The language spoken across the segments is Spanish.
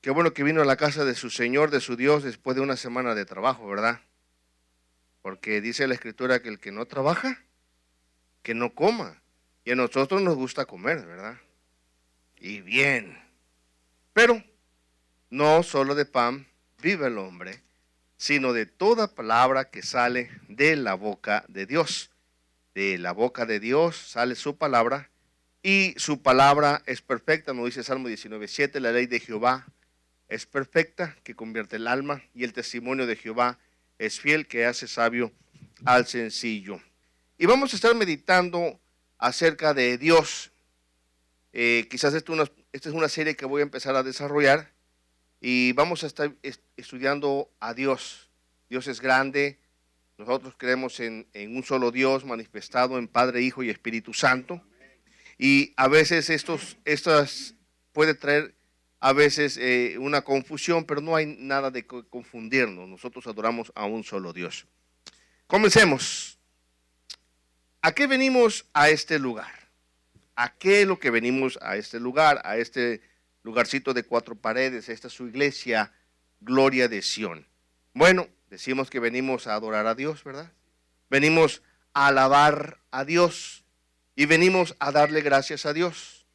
Qué bueno que vino a la casa de su Señor, de su Dios, después de una semana de trabajo, ¿verdad? Porque dice la Escritura que el que no trabaja, que no coma. Y a nosotros nos gusta comer, ¿verdad? Y bien. Pero no solo de pan vive el hombre, sino de toda palabra que sale de la boca de Dios. De la boca de Dios sale su palabra, y su palabra es perfecta, nos dice Salmo 19:7, la ley de Jehová es perfecta, que convierte el alma, y el testimonio de Jehová es fiel, que hace sabio al sencillo. Y vamos a estar meditando acerca de Dios. Quizás esta es una serie que voy a empezar a desarrollar, y vamos a estar estudiando a Dios. Dios es grande. Nosotros creemos en un solo Dios manifestado en Padre, Hijo y Espíritu Santo. Y a veces estas puede traer a veces una confusión, pero no hay nada de confundirnos. Nosotros adoramos a un solo Dios. Comencemos. ¿A qué venimos a este lugar? ¿A qué es lo que venimos a este lugar? A este lugarcito de 4 paredes, esta es su iglesia, Gloria de Sión. Bueno, decimos que venimos a adorar a Dios, ¿verdad? Venimos a alabar a Dios y venimos a darle gracias a Dios.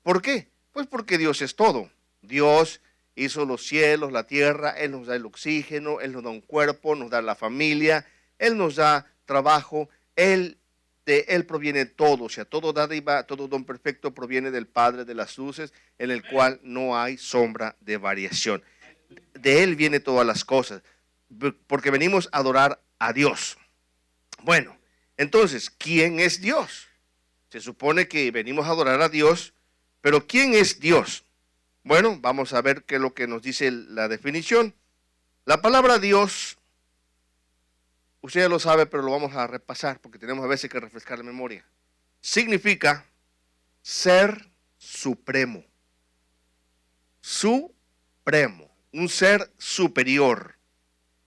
¿Por qué? Pues porque Dios es todo. Dios hizo los cielos, la tierra, Él nos da el oxígeno, Él nos da un cuerpo, nos da la familia, Él nos da trabajo, de Él proviene todo, o sea, todo dádiva, todo don perfecto proviene del Padre de las luces, en el cual no hay sombra de variación. De Él viene todas las cosas, porque venimos a adorar a Dios. Bueno, entonces, ¿quién es Dios? Se supone que venimos a adorar a Dios, pero ¿quién es Dios? Bueno, vamos a ver qué es lo que nos dice la definición. La palabra Dios, usted ya lo sabe, pero lo vamos a repasar porque tenemos a veces que refrescar la memoria. Significa ser supremo. Supremo. Un ser superior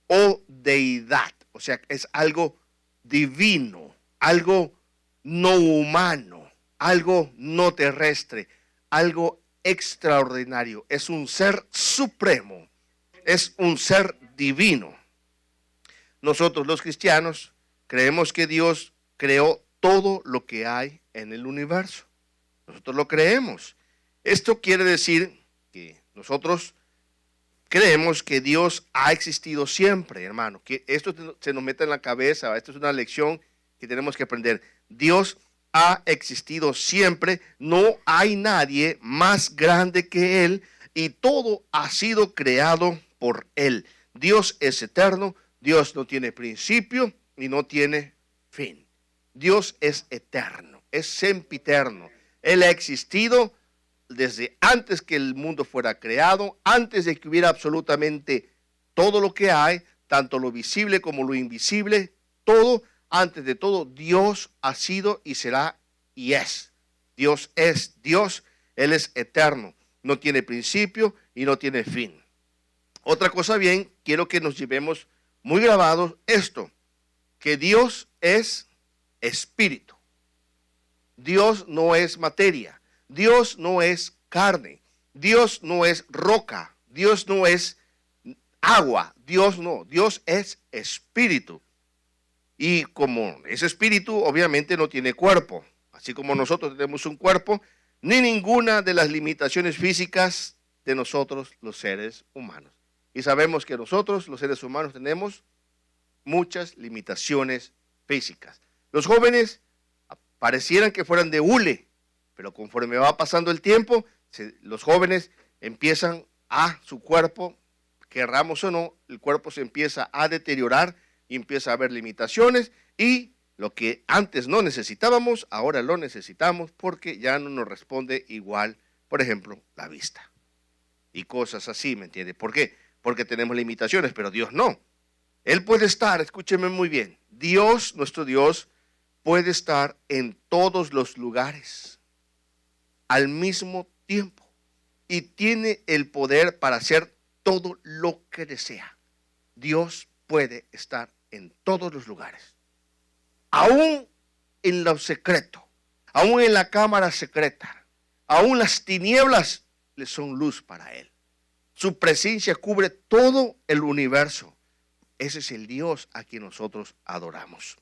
o deidad. O sea, es algo divino, algo no humano, algo no terrestre, algo extraordinario. Es un ser supremo, es un ser divino. Nosotros los cristianos creemos que Dios creó todo lo que hay en el universo. Nosotros lo creemos. Esto quiere decir que nosotros creemos que Dios ha existido siempre, hermano. Que esto se nos mete en la cabeza. Esto es una lección que tenemos que aprender. Dios ha existido siempre. No hay nadie más grande que Él, y todo ha sido creado por Él. Dios es eterno. Dios no tiene principio y no tiene fin. Dios es eterno, es sempiterno. Él ha existido desde antes que el mundo fuera creado, antes de que hubiera absolutamente todo lo que hay, tanto lo visible como lo invisible, todo, antes de todo, Dios ha sido y será y es. Dios es Dios, Él es eterno, no tiene principio y no tiene fin. Otra cosa bien, quiero que nos llevemos muy grabados esto, que Dios es espíritu. Dios no es materia. Dios no es carne. Dios no es roca. Dios no es agua. Dios no. Dios es espíritu. Y como es espíritu, obviamente no tiene cuerpo. Así como nosotros tenemos un cuerpo, ni ninguna de las limitaciones físicas de nosotros los seres humanos. Y sabemos que nosotros, los seres humanos, tenemos muchas limitaciones físicas. Los jóvenes parecieran que fueran de hule, pero conforme va pasando el tiempo, los jóvenes empiezan su cuerpo, querramos o no, el cuerpo se empieza a deteriorar y empieza a haber limitaciones, y lo que antes no necesitábamos, ahora lo necesitamos porque ya no nos responde igual, por ejemplo, la vista. Y cosas así, ¿me entiende? ¿Por qué? Porque tenemos limitaciones, pero Dios no. Él puede estar, escúcheme muy bien, Dios, nuestro Dios, puede estar en todos los lugares al mismo tiempo y tiene el poder para hacer todo lo que desea. Dios puede estar en todos los lugares, aún en lo secreto, aún en la cámara secreta, aún las tinieblas le son luz para Él. Su presencia cubre todo el universo. Ese es el Dios a quien nosotros adoramos.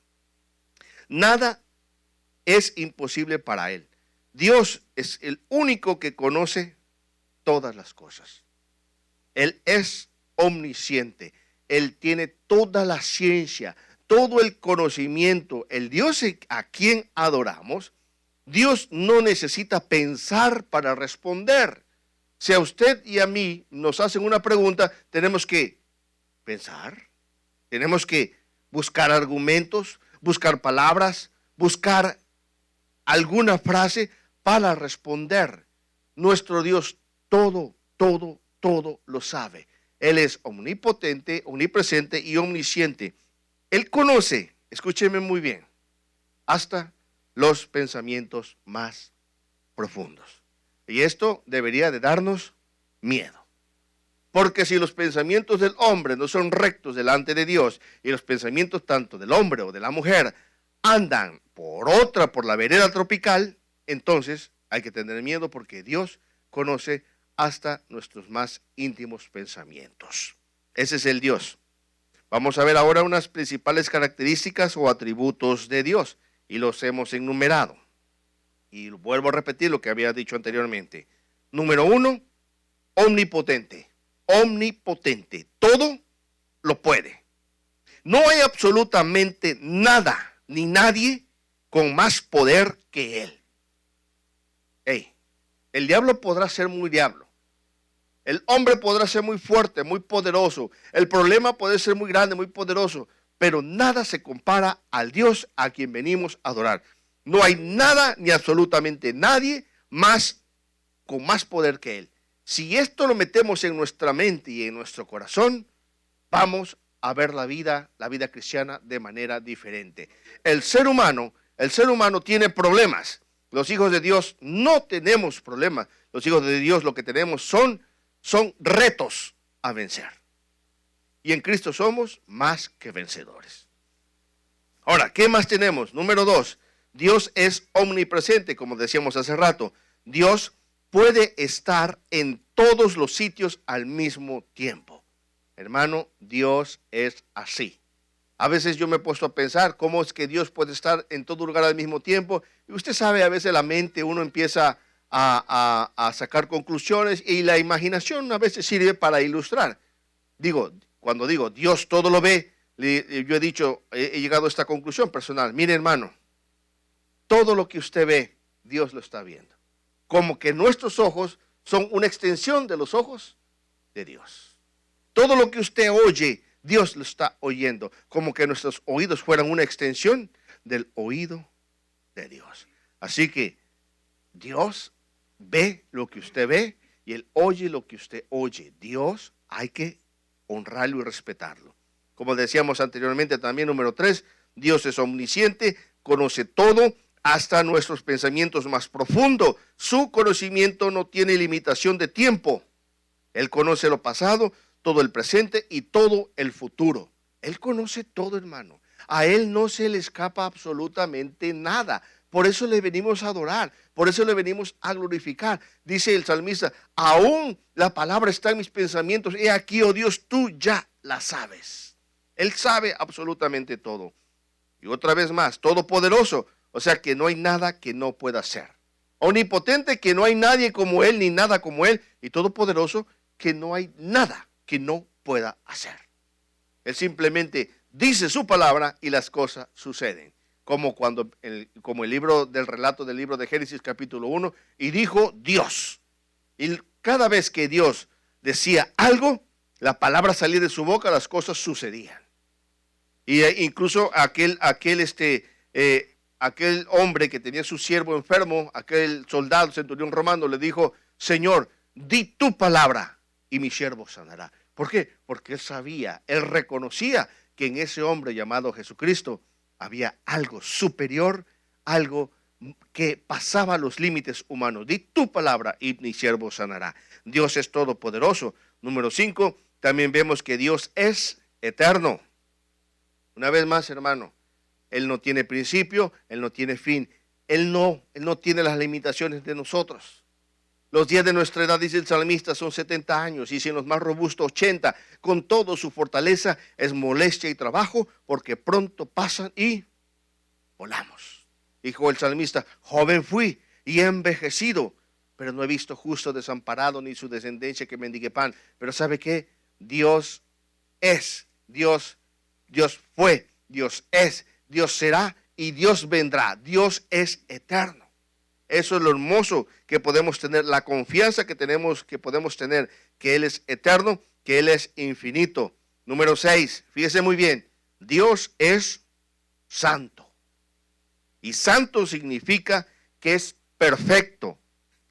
Nada es imposible para Él. Dios es el único que conoce todas las cosas. Él es omnisciente. Él tiene toda la ciencia, todo el conocimiento. El Dios a quien adoramos, Dios no necesita pensar para responder. Si a usted y a mí nos hacen una pregunta, tenemos que pensar, tenemos que buscar argumentos, buscar palabras, buscar alguna frase para responder. Nuestro Dios todo lo sabe. Él es omnipotente, omnipresente y omnisciente. Él conoce, escúcheme muy bien, hasta los pensamientos más profundos. Y esto debería de darnos miedo. Porque si los pensamientos del hombre no son rectos delante de Dios, y los pensamientos tanto del hombre o de la mujer andan por la vereda tropical, entonces hay que tener miedo porque Dios conoce hasta nuestros más íntimos pensamientos. Ese es el Dios. Vamos a ver ahora unas principales características o atributos de Dios y los hemos enumerado. Y vuelvo a repetir lo que había dicho anteriormente. Número 1, omnipotente. Omnipotente. Todo lo puede. No hay absolutamente nada ni nadie con más poder que Él. El diablo podrá ser muy diablo. El hombre podrá ser muy fuerte, muy poderoso. El problema puede ser muy grande, muy poderoso. Pero nada se compara al Dios a quien venimos a adorar. No hay nada ni absolutamente nadie con más poder que Él. Si esto lo metemos en nuestra mente y en nuestro corazón, vamos a ver la vida cristiana de manera diferente. El ser humano tiene problemas. Los hijos de Dios no tenemos problemas. Los hijos de Dios lo que tenemos son retos a vencer. Y en Cristo somos más que vencedores. Ahora, ¿qué más tenemos? Número 2, Dios es omnipresente, como decíamos hace rato. Dios puede estar en todos los sitios al mismo tiempo. Hermano, Dios es así. A veces yo me he puesto a pensar cómo es que Dios puede estar en todo lugar al mismo tiempo. Y usted sabe, a veces la mente uno empieza a sacar conclusiones y la imaginación a veces sirve para ilustrar. Cuando digo Dios todo lo ve, yo he llegado a esta conclusión personal. Mire, hermano, todo lo que usted ve, Dios lo está viendo. Como que nuestros ojos son una extensión de los ojos de Dios. Todo lo que usted oye, Dios lo está oyendo. Como que nuestros oídos fueran una extensión del oído de Dios. Así que Dios ve lo que usted ve y Él oye lo que usted oye. Dios hay que honrarlo y respetarlo. Como decíamos anteriormente también, número 3, Dios es omnisciente, conoce todo, hasta nuestros pensamientos más profundos. Su conocimiento no tiene limitación de tiempo. Él conoce lo pasado, todo el presente y todo el futuro. Él conoce todo, hermano. A Él no se le escapa absolutamente nada. Por eso le venimos a adorar, por eso le venimos a glorificar. Dice el salmista, aún la palabra está en mis pensamientos. He aquí, oh Dios, tú ya la sabes. Él sabe absolutamente todo. Y otra vez más, todopoderoso. O sea que no hay nada que no pueda hacer. Omnipotente, que no hay nadie como Él ni nada como Él. Y todopoderoso, que no hay nada que no pueda hacer. Él simplemente dice su palabra y las cosas suceden. Como el libro del relato del libro de Génesis capítulo 1, y dijo Dios. Y cada vez que Dios decía algo, la palabra salía de su boca, las cosas sucedían. Y incluso aquel hombre que tenía su siervo enfermo, aquel soldado centurión romano, le dijo, Señor, di tu palabra y mi siervo sanará. ¿Por qué? Porque él sabía, él reconocía que en ese hombre llamado Jesucristo había algo superior, algo que pasaba los límites humanos. Di tu palabra y mi siervo sanará. Dios es todopoderoso. Número 5, también vemos que Dios es eterno. Una vez más, hermano, Él no tiene principio, Él no tiene fin. Él no tiene las limitaciones de nosotros. Los días de nuestra edad, dice el salmista, son 70 años, y si en los más robustos 80, con todo su fortaleza es molestia y trabajo, porque pronto pasan y volamos. Dijo el salmista, joven fui y he envejecido, pero no he visto justo desamparado ni su descendencia que mendigue pan. Pero ¿sabe qué? Dios es, Dios fue, Dios es, Dios será y Dios vendrá. Dios es eterno. Eso es lo hermoso que podemos tener, la confianza que podemos tener, que Él es eterno, que Él es infinito. Número 6, fíjese muy bien, Dios es santo. Y santo significa que es perfecto,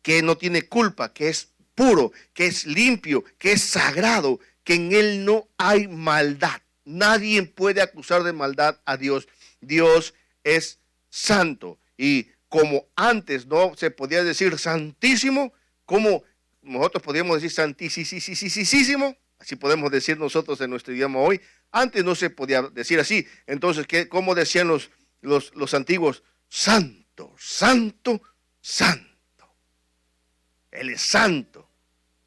que no tiene culpa, que es puro, que es limpio, que es sagrado, que en Él no hay maldad. Nadie puede acusar de maldad a Dios. Dios es santo. Y como antes no se podía decir santísimo, como nosotros podíamos decir santísimo, así podemos decir nosotros en nuestro idioma hoy, antes no se podía decir así. Entonces, ¿cómo decían los antiguos? Santo, santo, santo. Él es santo.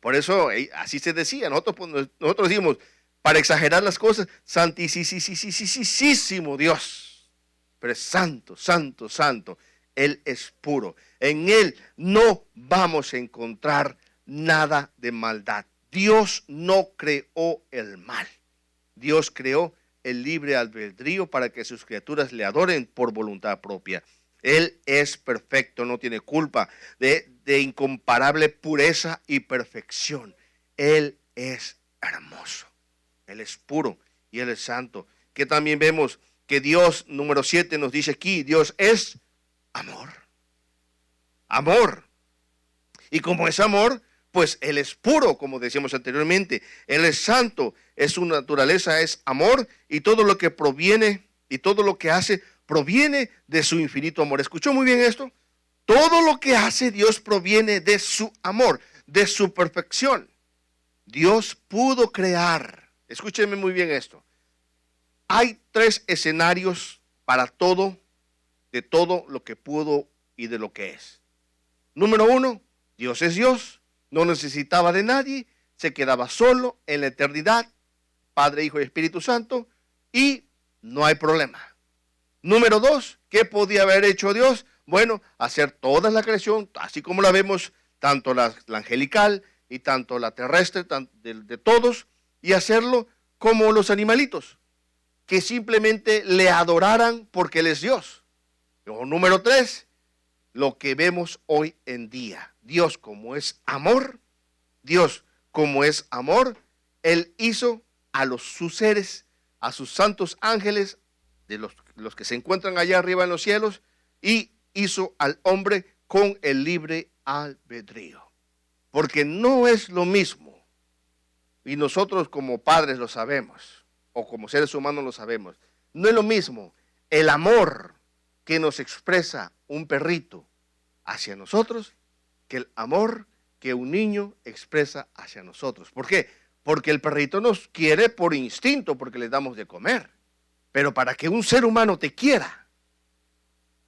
Por eso así se decía. Nosotros decimos, para exagerar las cosas, santísimo Dios. Pero es santo, santo, santo. Él es puro. En Él no vamos a encontrar nada de maldad. Dios no creó el mal. Dios creó el libre albedrío para que sus criaturas le adoren por voluntad propia. Él es perfecto, no tiene culpa, de incomparable pureza y perfección. Él es hermoso. Él es puro y Él es santo. Que también vemos que Dios, número 7, nos dice aquí, Dios es amor. Amor. Y como es amor, pues Él es puro, como decíamos anteriormente. Él es santo, su naturaleza es amor, y todo lo que proviene y todo lo que hace proviene de su infinito amor. ¿Escuchó muy bien esto? Todo lo que hace Dios proviene de su amor, de su perfección. Dios pudo crear. Escúcheme muy bien esto. Hay 3 escenarios para todo, de todo lo que pudo y de lo que es. Número 1, Dios es Dios, no necesitaba de nadie, se quedaba solo en la eternidad, Padre, Hijo y Espíritu Santo, y no hay problema. Número 2, ¿qué podía haber hecho Dios? Bueno, hacer toda la creación, así como la vemos, tanto la angelical y tanto la terrestre, de todos, y hacerlo como los animalitos, que simplemente le adoraran porque Él es Dios. O número 3, lo que vemos hoy en día. Dios como es amor, Él hizo a sus seres, a sus santos ángeles, de los que se encuentran allá arriba en los cielos, y hizo al hombre con el libre albedrío. Porque no es lo mismo, y nosotros como padres lo sabemos, o como seres humanos lo sabemos, no es lo mismo el amor que nos expresa un perrito hacia nosotros que el amor que un niño expresa hacia nosotros. ¿Por qué? Porque el perrito nos quiere por instinto, porque le damos de comer. Pero para que un ser humano te quiera,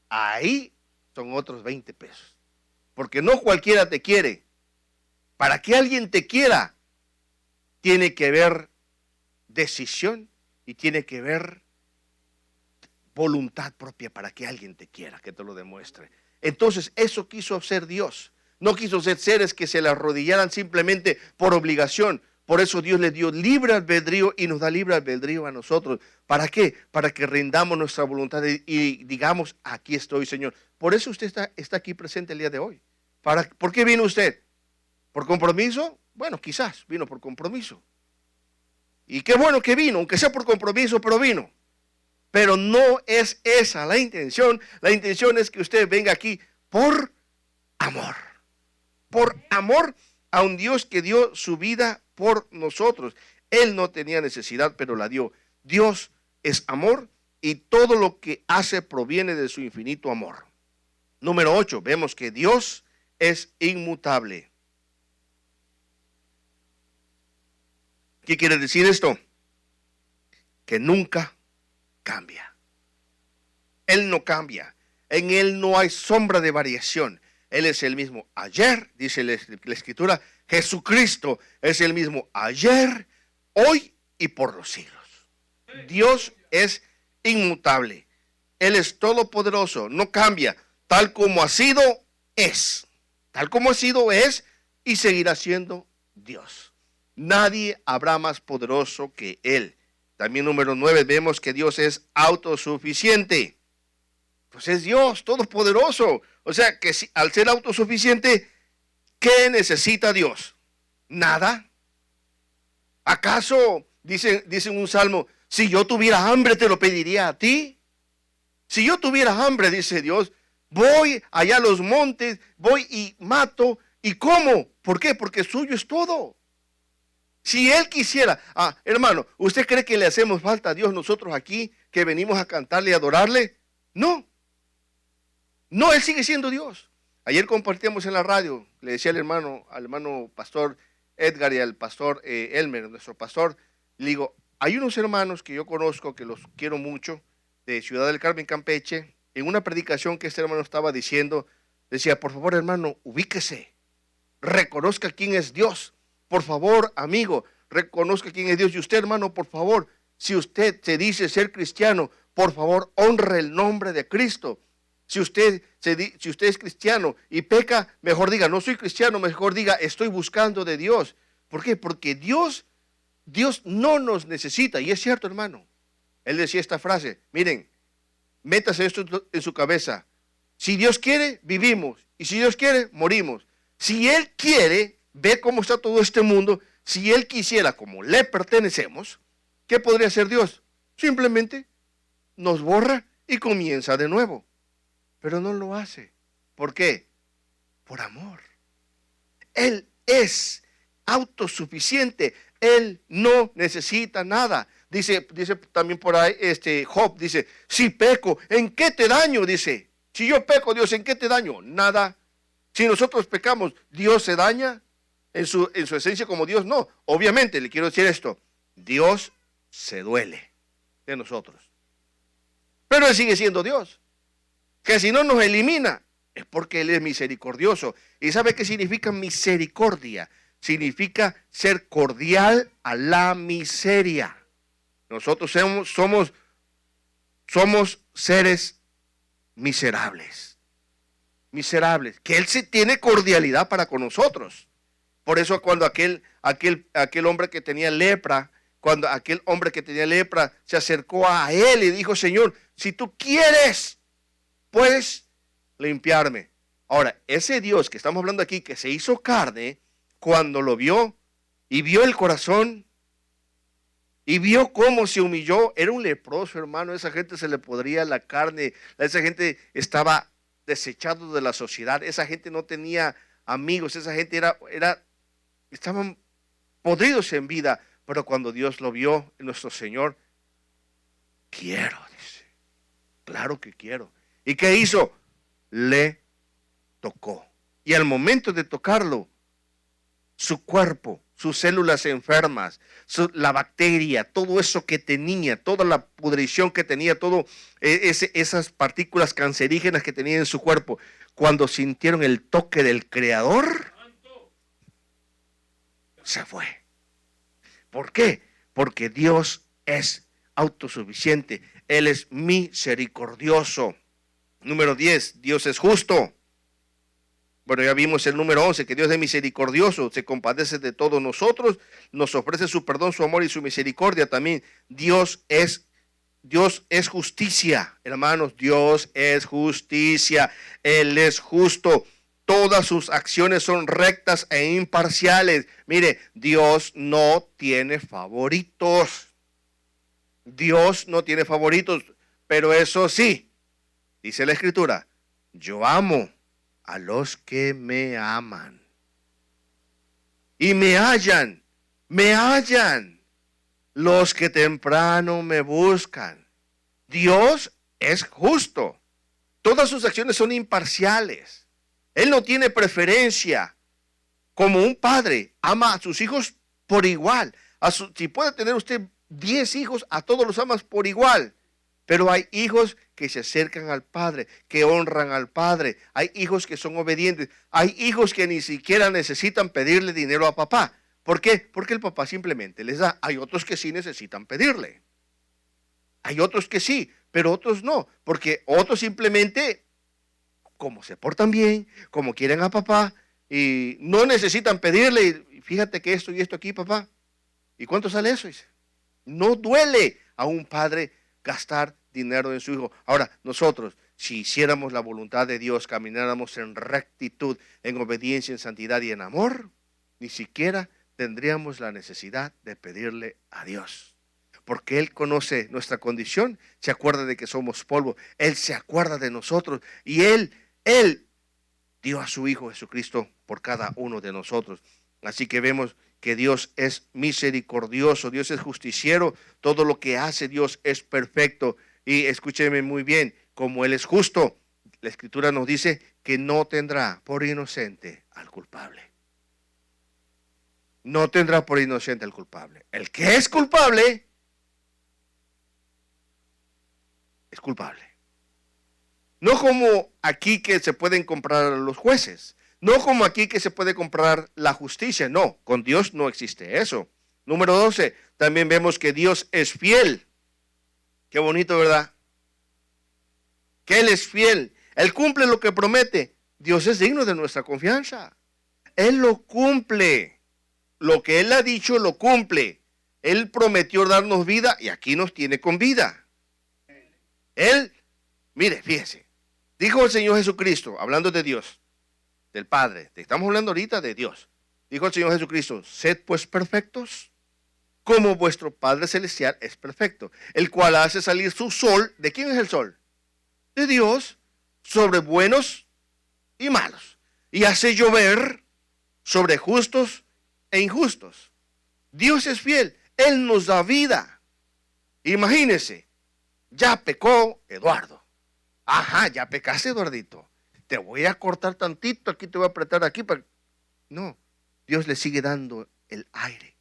ahí son otros 20 pesos. Porque no cualquiera te quiere. Para que alguien te quiera, tiene que haber decisión y tiene que haber voluntad propia para que alguien te quiera, que te lo demuestre. Entonces, eso quiso hacer Dios. No quiso ser seres que se le arrodillaran simplemente por obligación. Por eso Dios le dio libre albedrío y nos da libre albedrío a nosotros. ¿Para qué? Para que rindamos nuestra voluntad y digamos, aquí estoy, Señor. Por eso usted está aquí presente el día de hoy. ¿Por qué vino usted? ¿Por compromiso? Bueno, quizás vino por compromiso. Y qué bueno que vino, aunque sea por compromiso, pero vino. Pero no es esa la intención. La intención es que usted venga aquí por amor. Por amor a un Dios que dio su vida por nosotros. Él no tenía necesidad, pero la dio. Dios es amor y todo lo que hace proviene de su infinito amor. Número 8, vemos que Dios es inmutable. ¿Qué quiere decir esto? Que nunca cambia. Él no cambia. En Él no hay sombra de variación. Él es el mismo ayer, dice la Escritura. Jesucristo es el mismo ayer, hoy y por los siglos. Dios es inmutable. Él es todopoderoso, no cambia. Tal como ha sido, es. Tal como ha sido, es y seguirá siendo Dios. Nadie habrá más poderoso que Él. También número 9, vemos que Dios es autosuficiente. Pues es Dios todopoderoso. O sea que si, al ser autosuficiente, ¿qué necesita Dios? Nada. ¿Acaso, dice un salmo, si yo tuviera hambre te lo pediría a ti? Si yo tuviera hambre, dice Dios, voy allá a los montes, voy y mato. ¿Y cómo? ¿Por qué? Porque suyo es todo. Si Él quisiera, hermano, ¿usted cree que le hacemos falta a Dios nosotros aquí, que venimos a cantarle y adorarle? No. No, Él sigue siendo Dios. Ayer compartíamos en la radio, le decía al hermano pastor Edgar y al pastor Elmer, nuestro pastor, le digo, hay unos hermanos que yo conozco, que los quiero mucho, de Ciudad del Carmen, Campeche. En una predicación que este hermano estaba diciendo, decía, por favor, hermano, ubíquese, reconozca quién es Dios. Por favor, amigo, reconozca quién es Dios. Y usted, hermano, por favor, si usted se dice ser cristiano, por favor, honre el nombre de Cristo. Si usted es cristiano y peca, mejor diga, no soy cristiano, mejor diga, estoy buscando de Dios. ¿Por qué? Porque Dios no nos necesita. Y es cierto, hermano. Él decía esta frase, miren, métase esto en su cabeza. Si Dios quiere, vivimos. Y si Dios quiere, morimos. Si Él quiere, ve cómo está todo este mundo. Si Él quisiera, como le pertenecemos, ¿qué podría hacer Dios? Simplemente nos borra y comienza de nuevo. Pero no lo hace. ¿Por qué? Por amor. Él es autosuficiente. Él no necesita nada. Dice también por ahí Job, dice, si peco, ¿en qué te daño? Dice, si yo peco, Dios, ¿en qué te daño? Nada. Si nosotros pecamos, ¿Dios se daña en su esencia como Dios? No. Obviamente, le quiero decir esto, Dios se duele de nosotros. Pero Él sigue siendo Dios. Que si no nos elimina, es porque Él es misericordioso. ¿Y sabe qué significa misericordia? Significa ser cordial a la miseria. Nosotros somos seres miserables. Miserables. Que Él sí tiene cordialidad para con nosotros. Por eso cuando aquel hombre que tenía lepra, se acercó a Él y dijo, Señor, si tú quieres, puedes limpiarme. Ahora, ese Dios que estamos hablando aquí, que se hizo carne, cuando lo vio y vio el corazón y vio cómo se humilló, era un leproso, hermano. Esa gente se le podría la carne, esa gente estaba desechado de la sociedad, esa gente no tenía amigos, esa gente estaban podridos en vida. Pero cuando Dios lo vio, nuestro Señor, quiero, dice, claro que quiero. ¿Y qué hizo? Le tocó. Y al momento de tocarlo, su cuerpo, sus células enfermas, la bacteria, todo eso que tenía, toda la pudrición que tenía, todo esas partículas cancerígenas que tenía en su cuerpo, cuando sintieron el toque del Creador, se fue. ¿Por qué? Porque Dios es autosuficiente. Él es misericordioso. Número 10, Dios es justo. Bueno, ya vimos el número 11, que Dios es misericordioso, se compadece de todos nosotros, nos ofrece su perdón, su amor y su misericordia también. Dios es justicia, hermanos, Dios es justicia, Él es justo. Todas sus acciones son rectas e imparciales. Mire, Dios no tiene favoritos. Dios no tiene favoritos, pero eso sí, dice la Escritura, yo amo a los que me aman. Y me hallan los que temprano me buscan. Dios es justo. Todas sus acciones son imparciales. Él no tiene preferencia. Como un padre ama a sus hijos por igual. Si puede tener usted 10 hijos, a todos los amas por igual. Pero hay hijos que se acercan al Padre, que honran al Padre. Hay hijos que son obedientes. Hay hijos que ni siquiera necesitan pedirle dinero a papá. ¿Por qué? Porque el papá simplemente les da. Hay otros que sí necesitan pedirle. Hay otros que sí, pero otros no. Porque otros simplemente, como se portan bien, como quieren a papá, y no necesitan pedirle. Y fíjate que esto y esto aquí, papá. ¿Y cuánto sale eso? Dice. No duele a un padre gastar dinero en su hijo. Ahora, nosotros, si hiciéramos la voluntad de Dios, camináramos en rectitud, en obediencia, en santidad y en amor, ni siquiera tendríamos la necesidad de pedirle a Dios. Porque Él conoce nuestra condición, se acuerda de que somos polvo, Él se acuerda de nosotros y Él dio a su Hijo Jesucristo por cada uno de nosotros. Así que vemos que Dios es misericordioso, Dios es justiciero, todo lo que hace Dios es perfecto. Y escúcheme muy bien, como Él es justo, la Escritura nos dice que no tendrá por inocente al culpable. No tendrá por inocente al culpable. El que es culpable, es culpable. No como aquí que se pueden comprar los jueces. No como aquí que se puede comprar la justicia. No, con Dios no existe eso. Número 12, también vemos que Dios es fiel. Qué bonito, ¿verdad? Que Él es fiel. Él cumple lo que promete. Dios es digno de nuestra confianza. Él lo cumple. Lo que Él ha dicho lo cumple. Él prometió darnos vida y aquí nos tiene con vida. Él, mire, fíjese. Dijo el Señor Jesucristo, hablando de Dios, del Padre, estamos hablando ahorita de Dios. Dijo el Señor Jesucristo, sed pues perfectos, como vuestro Padre Celestial es perfecto, el cual hace salir su sol. ¿De quién es el sol? De Dios, sobre buenos y malos. Y hace llover sobre justos e injustos. Dios es fiel, Él nos da vida. Imagínese, ya pecó Eduardo. Ajá, ya pecaste, Eduardito. Te voy a cortar tantito, aquí te voy a apretar aquí. No, Dios le sigue dando el aire.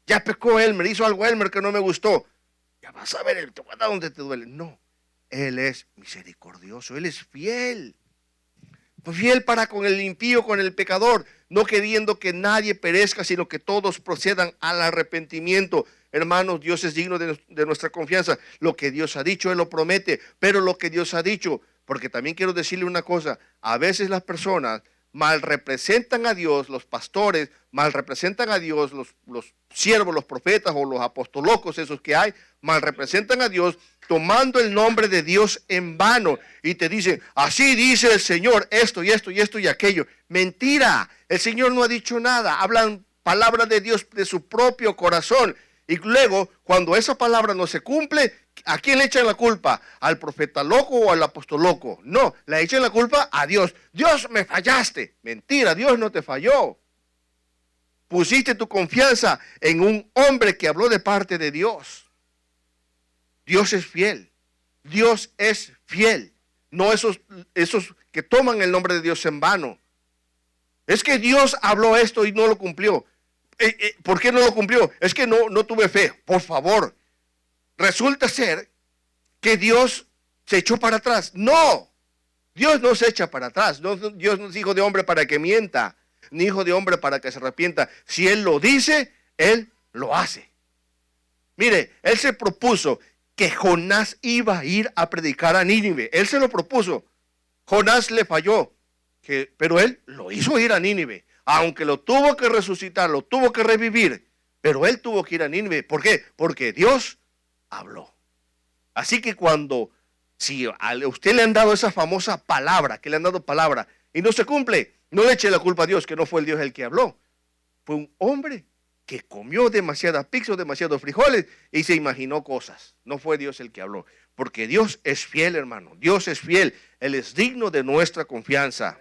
Ya pecó Elmer, hizo algo Elmer que no me gustó. Ya vas a ver, te voy a dar donde te duele. No, Él es misericordioso, Él es fiel. Fiel para con el impío, con el pecador, no queriendo que nadie perezca, sino que todos procedan al arrepentimiento. Hermanos, Dios es digno de nuestra confianza. Lo que Dios ha dicho, Él lo promete, pero lo que Dios ha dicho, porque también quiero decirle una cosa, a veces las personas mal representan a Dios, los pastores mal representan a Dios, los siervos, los profetas o los apostolocos, esos que hay, mal representan a Dios tomando el nombre de Dios en vano y te dicen, así dice el Señor, esto y esto y esto y aquello. Mentira, el Señor no ha dicho nada, hablan palabras de Dios de su propio corazón. Y luego, cuando esa palabra no se cumple, ¿a quién le echan la culpa? ¿Al profeta loco o al apóstol loco? No, le echan la culpa a Dios. Dios, me fallaste. Mentira, Dios no te falló. Pusiste tu confianza en un hombre que habló de parte de Dios. Dios es fiel. Dios es fiel. No esos que toman el nombre de Dios en vano. Es que Dios habló esto y no lo cumplió. ¿Por qué no lo cumplió? Es que no tuve fe. Por favor, resulta ser que Dios se echó para atrás. No, Dios no se echa para atrás. No, Dios no es hijo de hombre para que mienta, ni hijo de hombre para que se arrepienta. Si Él lo dice, Él lo hace. Mire, Él se propuso que Jonás iba a ir a predicar a Nínive. Él se lo propuso. Jonás le falló, pero Él lo hizo ir a Nínive. Aunque lo tuvo que resucitar, lo tuvo que revivir, pero Él tuvo que ir a Nínive. ¿Por qué? Porque Dios habló. Así que si a usted le han dado esa famosa palabra, que le han dado palabra, y no se cumple, no le eche la culpa a Dios, que no fue el Dios el que habló. Fue un hombre que comió demasiadas pizzas, demasiados frijoles, y se imaginó cosas. No fue Dios el que habló. Porque Dios es fiel, hermano. Dios es fiel. Él es digno de nuestra confianza.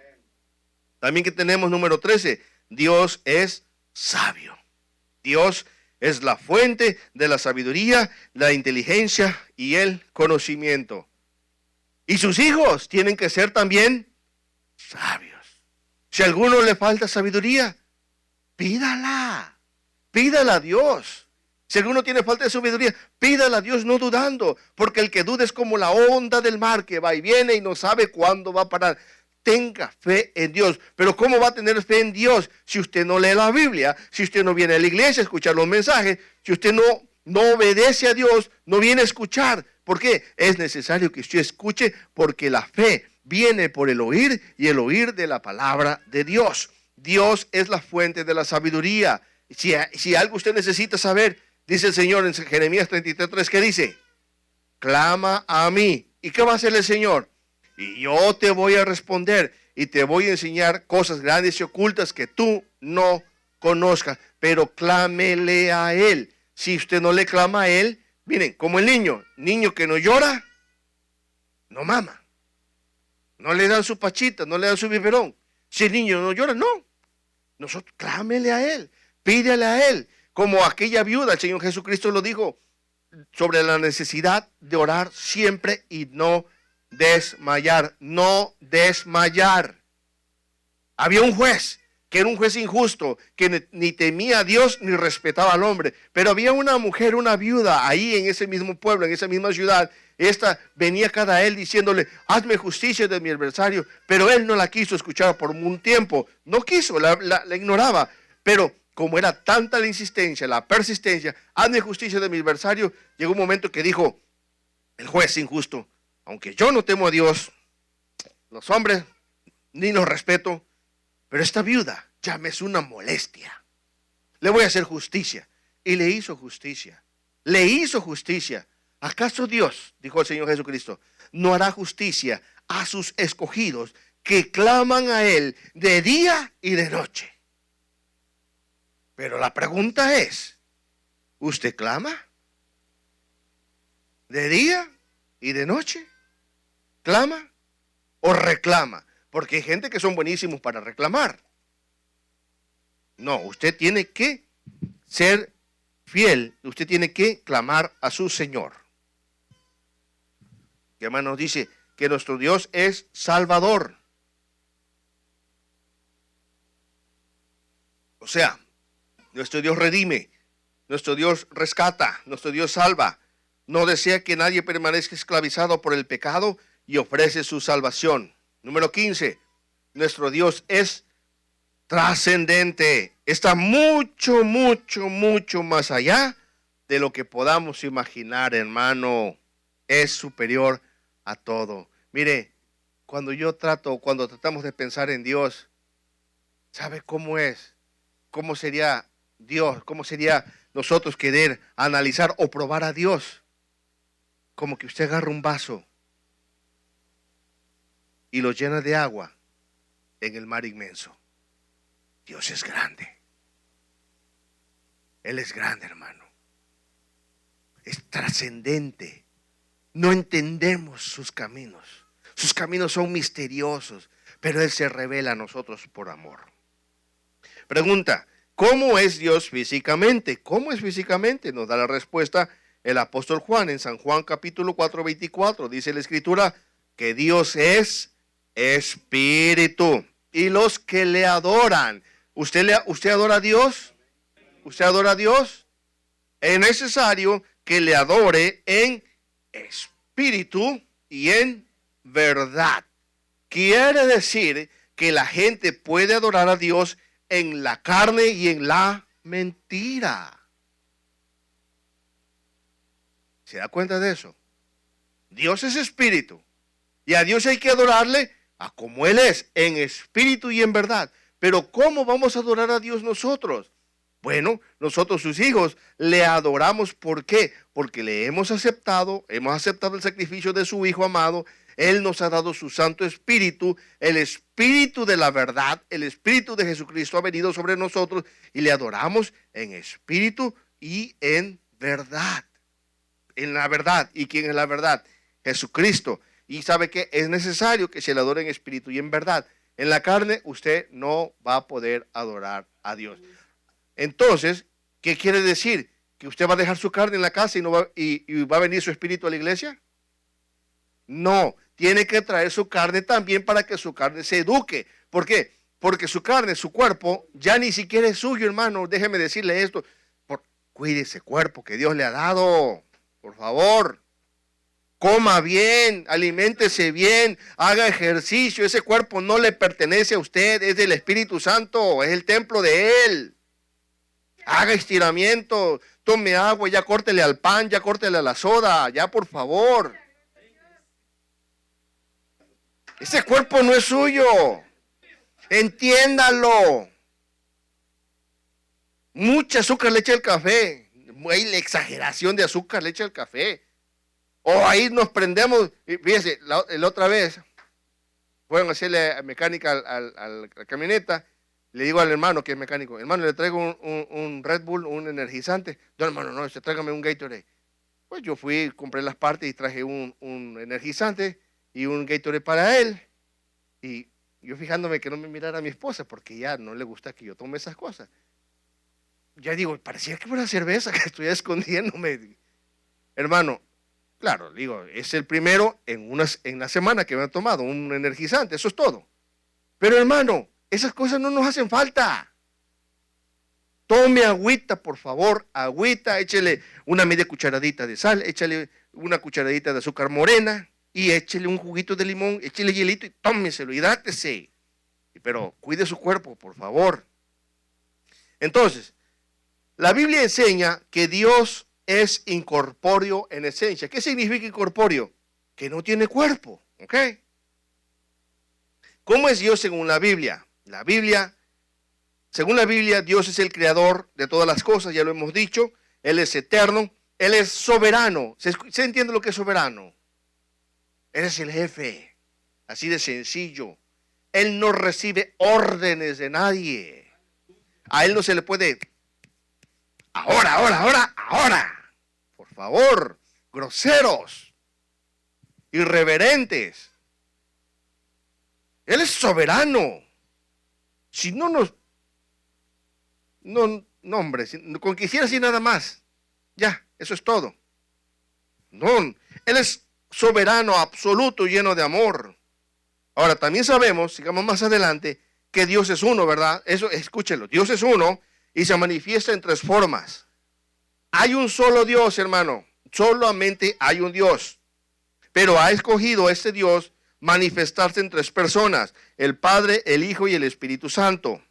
También que tenemos número 13, Dios es sabio. Dios es la fuente de la sabiduría, la inteligencia y el conocimiento. Y sus hijos tienen que ser también sabios. Si a alguno le falta sabiduría, pídala a Dios. Si alguno tiene falta de sabiduría, pídala a Dios no dudando, porque el que duda es como la onda del mar que va y viene y no sabe cuándo va a parar. Tenga fe en Dios. Pero ¿cómo va a tener fe en Dios si usted no lee la Biblia? Si usted no viene a la iglesia a escuchar los mensajes, si usted no obedece a Dios, no viene a escuchar. ¿Por qué? Es necesario que usted escuche, porque la fe viene por el oír y el oír de la palabra de Dios. Dios es la fuente de la sabiduría. Si algo usted necesita saber, dice el Señor en Jeremías 33:3, ¿qué dice? Clama a mí. ¿Y qué va a hacer el Señor? Y yo te voy a responder y te voy a enseñar cosas grandes y ocultas que tú no conozcas. Pero clámele a Él. Si usted no le clama a Él, miren, como el niño que no llora, no mama. No le dan su pachita, no le dan su biberón. Si el niño no llora, no. Nosotros clámele a Él, pídele a Él. Como aquella viuda, el Señor Jesucristo lo dijo sobre la necesidad de orar siempre y no desmayar. No desmayar. Había un juez que era un juez injusto, que ni temía a Dios ni respetaba al hombre. Pero había una mujer, una viuda, ahí en ese mismo pueblo, en esa misma ciudad. Esta venía cada él diciéndole, hazme justicia de mi adversario. Pero él no la quiso escuchar por un tiempo. No quiso, la ignoraba. Pero como era tanta la insistencia, la persistencia, hazme justicia de mi adversario, llegó un momento que dijo el juez injusto, aunque yo no temo a Dios, los hombres ni los respeto, pero esta viuda ya me es una molestia. Le voy a hacer justicia. Y le hizo justicia. Le hizo justicia. ¿Acaso Dios, dijo el Señor Jesucristo, no hará justicia a sus escogidos que claman a Él de día y de noche? Pero la pregunta es, ¿usted clama? ¿De día y de noche? ¿Clama o reclama? Porque hay gente que son buenísimos para reclamar. No, usted tiene que ser fiel, usted tiene que clamar a su Señor. Que hermano nos dice que nuestro Dios es Salvador. O sea, nuestro Dios redime, nuestro Dios rescata, nuestro Dios salva. No desea que nadie permanezca esclavizado por el pecado y ofrece su salvación. Número 15, nuestro Dios es trascendente. Está mucho, mucho, mucho más allá de lo que podamos imaginar, hermano. Es superior a todo. Mire, cuando tratamos de pensar en Dios, ¿sabe cómo es? ¿Cómo sería Dios? ¿Cómo sería nosotros querer analizar o probar a Dios? Como que usted agarra un vaso y lo llena de agua en el mar inmenso. Dios es grande. Él es grande, hermano. Es trascendente. No entendemos sus caminos. Sus caminos son misteriosos, pero Él se revela a nosotros por amor. Pregunta, ¿cómo es Dios físicamente? ¿Cómo es físicamente? Nos da la respuesta el apóstol Juan en San Juan capítulo 4:24. Dice la Escritura que Dios es espíritu y los que le adoran. ¿Usted adora a Dios? ¿Usted adora a Dios? Es necesario que le adore en espíritu y en verdad. Quiere decir que la gente puede adorar a Dios en la carne y en la mentira. ¿Se da cuenta de eso? Dios es espíritu y a Dios hay que adorarle a como Él es, en espíritu y en verdad. Pero ¿cómo vamos a adorar a Dios nosotros? Bueno, nosotros sus hijos le adoramos. ¿Por qué? Porque le hemos aceptado el sacrificio de su Hijo amado. Él nos ha dado su Santo Espíritu, el Espíritu de la verdad, el Espíritu de Jesucristo ha venido sobre nosotros y le adoramos en espíritu y en verdad. En la verdad. ¿Y quién es la verdad? Jesucristo. Y sabe que es necesario que se le adore en espíritu y en verdad. En la carne usted no va a poder adorar a Dios. Entonces, ¿qué quiere decir? ¿Que usted va a dejar su carne en la casa y va a venir su espíritu a la iglesia? No, tiene que traer su carne también para que su carne se eduque. ¿Por qué? Porque su carne, su cuerpo, ya ni siquiera es suyo, hermano. Déjeme decirle esto. cuide ese cuerpo que Dios le ha dado. Por favor, coma bien, aliméntese bien, haga ejercicio. Ese cuerpo no le pertenece a usted, es del Espíritu Santo, es el templo de Él. Haga estiramiento, tome agua, ya córtele al pan, ya córtele a la soda, ya por favor. Ese cuerpo no es suyo. Entiéndalo. Mucha azúcar le echa el café. Hay la exageración de azúcar le echa el café. O ahí nos prendemos. Fíjese, la otra vez fueron a hacerle mecánica a la camioneta. Le digo al hermano que es mecánico, hermano, le traigo un Red Bull, un energizante. No, hermano, no, tráigame un Gatorade. Pues yo fui, compré las partes y traje un energizante y un Gatorade para él. Y yo fijándome que no me mirara a mi esposa, porque ya no le gusta que yo tome esas cosas. Ya digo, parecía que fuera cerveza, que estuviera escondiéndome. Hermano, claro, digo, es el primero en la semana que me han tomado un energizante, eso es todo. Pero hermano, esas cosas no nos hacen falta. Tome agüita, por favor, agüita, échele una media cucharadita de sal, échale una cucharadita de azúcar morena y échele un juguito de limón, échele hielito y tómeselo, hidrátese. Pero cuide su cuerpo, por favor. Entonces, la Biblia enseña que Dios es incorpóreo en esencia. ¿Qué significa incorpóreo? Que no tiene cuerpo, ¿ok? ¿Cómo es Dios según la Biblia? Según la Biblia, Dios es el creador de todas las cosas, ya lo hemos dicho. Él es eterno, Él es soberano. ¿Se entiende lo que es soberano? Él es el jefe, así de sencillo. Él no recibe órdenes de nadie. A Él no se le puede, ahora. Por favor, groseros, irreverentes. Él es soberano. Si no nos... No, hombre, con que hiciera así nada más. Ya, eso es todo. No, Él es soberano, absoluto, lleno de amor. Ahora, también sabemos, sigamos más adelante, que Dios es uno, ¿verdad? Eso, escúchelo, Dios es uno y se manifiesta en tres formas. Hay un solo Dios, hermano. Solamente hay un Dios. Pero ha escogido este Dios manifestarse en tres personas: el Padre, el Hijo y el Espíritu Santo.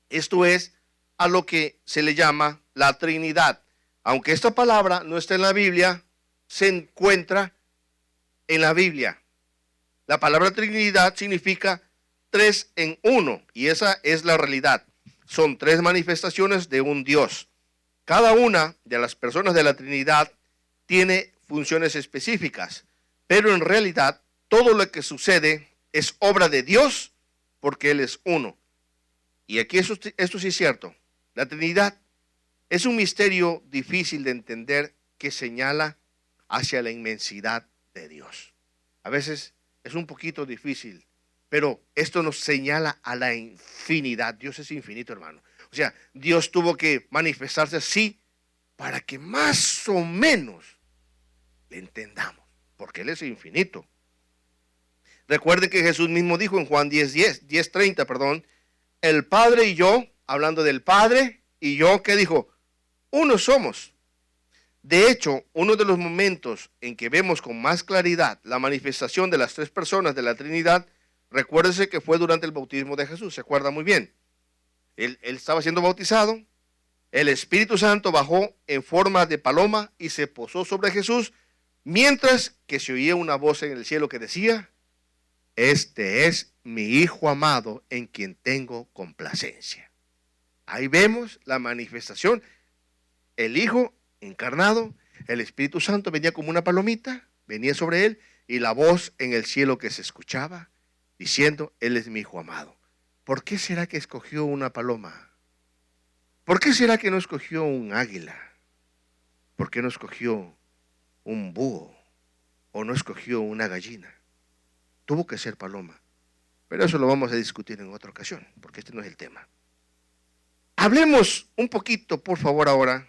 Esto es a lo que se le llama la Trinidad. Aunque esta palabra no está en la Biblia, se encuentra en la Biblia. La palabra Trinidad significa tres en uno, y esa es la realidad. Son tres manifestaciones de un Dios. Cada una de las personas de la Trinidad tiene funciones específicas, pero en realidad todo lo que sucede es obra de Dios porque Él es uno. Y aquí esto sí es cierto. La Trinidad es un misterio difícil de entender que señala hacia la inmensidad de Dios. A veces es un poquito difícil, pero esto nos señala a la infinidad. Dios es infinito, hermano. O sea, Dios tuvo que manifestarse así para que más o menos le entendamos, porque Él es infinito. Recuerden que Jesús mismo dijo en Juan 10:30, el Padre y yo, hablando del Padre y yo, ¿qué dijo? Uno somos. De hecho, uno de los momentos en que vemos con más claridad la manifestación de las tres personas de la Trinidad, recuérdese que fue durante el bautismo de Jesús, se acuerda muy bien. Él estaba siendo bautizado, el Espíritu Santo bajó en forma de paloma y se posó sobre Jesús, mientras que se oía una voz en el cielo que decía: este es mi Hijo amado en quien tengo complacencia. Ahí vemos la manifestación. El Hijo encarnado, el Espíritu Santo venía como una palomita, venía sobre Él, y la voz en el cielo que se escuchaba diciendo: Él es mi Hijo amado. ¿Por qué será que escogió una paloma? ¿Por qué será que no escogió un águila? ¿Por qué no escogió un búho? ¿O no escogió una gallina? Tuvo que ser paloma. Pero eso lo vamos a discutir en otra ocasión, porque este no es el tema. Hablemos un poquito, por favor, ahora.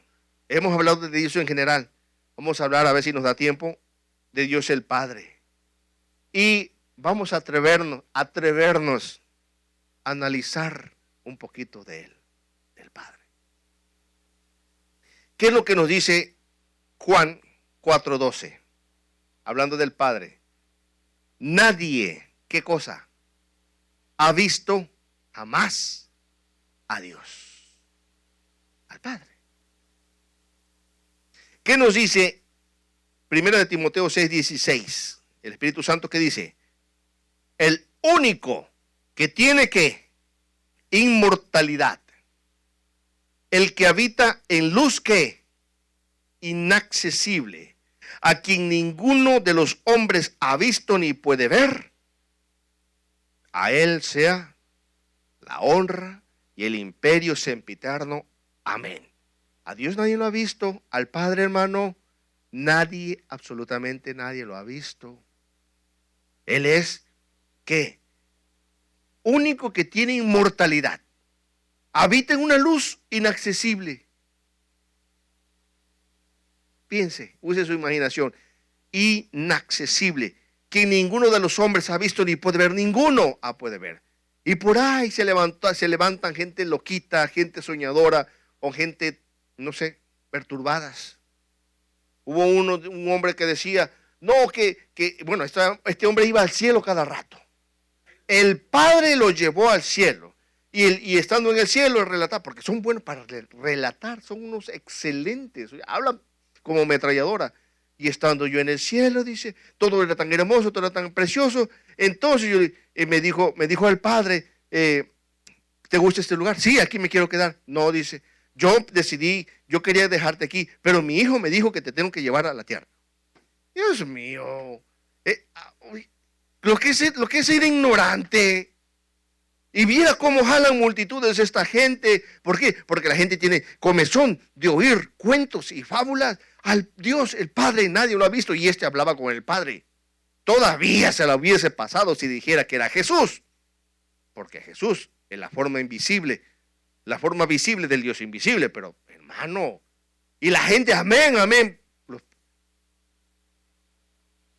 Hemos hablado de Dios en general. Vamos a hablar, a ver si nos da tiempo, de Dios el Padre. Y vamos a atrevernos a analizar un poquito de Él, del Padre. ¿Qué es lo que nos dice Juan 4:12? Hablando del Padre. Nadie, ¿qué cosa? Ha visto jamás a Dios, al Padre. ¿Qué nos dice 1 de Timoteo 6:16? El Espíritu Santo, ¿qué dice? El único que tiene ¿qué? Inmortalidad. El que habita en luz ¿qué? Inaccesible, a quien ninguno de los hombres ha visto ni puede ver. A él sea la honra y el imperio sempiterno. Amén. A Dios nadie lo ha visto, al Padre, hermano, nadie, absolutamente nadie lo ha visto. Él es, ¿qué? Único que tiene inmortalidad. Habita en una luz inaccesible. Piense, use su imaginación. Inaccesible. Que ninguno de los hombres ha visto ni puede ver. Ninguno puede ver. Y por ahí se levantan gente loquita, gente soñadora o gente, no sé, perturbadas. Hubo un hombre que decía, no, bueno, este hombre iba al cielo cada rato. El Padre lo llevó al cielo. Y estando en el cielo, relatar, porque son buenos para relatar, son unos excelentes, hablan como ametralladora. Y estando yo en el cielo, dice, todo era tan hermoso, todo era tan precioso. Entonces me dijo el Padre, ¿te gusta este lugar? Sí, aquí me quiero quedar. No, dice, yo quería dejarte aquí, pero mi hijo me dijo que te tengo que llevar a la tierra. Dios mío, lo que es ser ignorante. Y mira cómo jalan multitudes esta gente. ¿Por qué? Porque la gente tiene comezón de oír cuentos y fábulas. Al Dios, el Padre, nadie lo ha visto. Y este hablaba con el Padre. Todavía se la hubiese pasado si dijera que era Jesús. Porque Jesús es la forma invisible, la forma visible del Dios invisible. Pero, hermano, y la gente, amén, amén.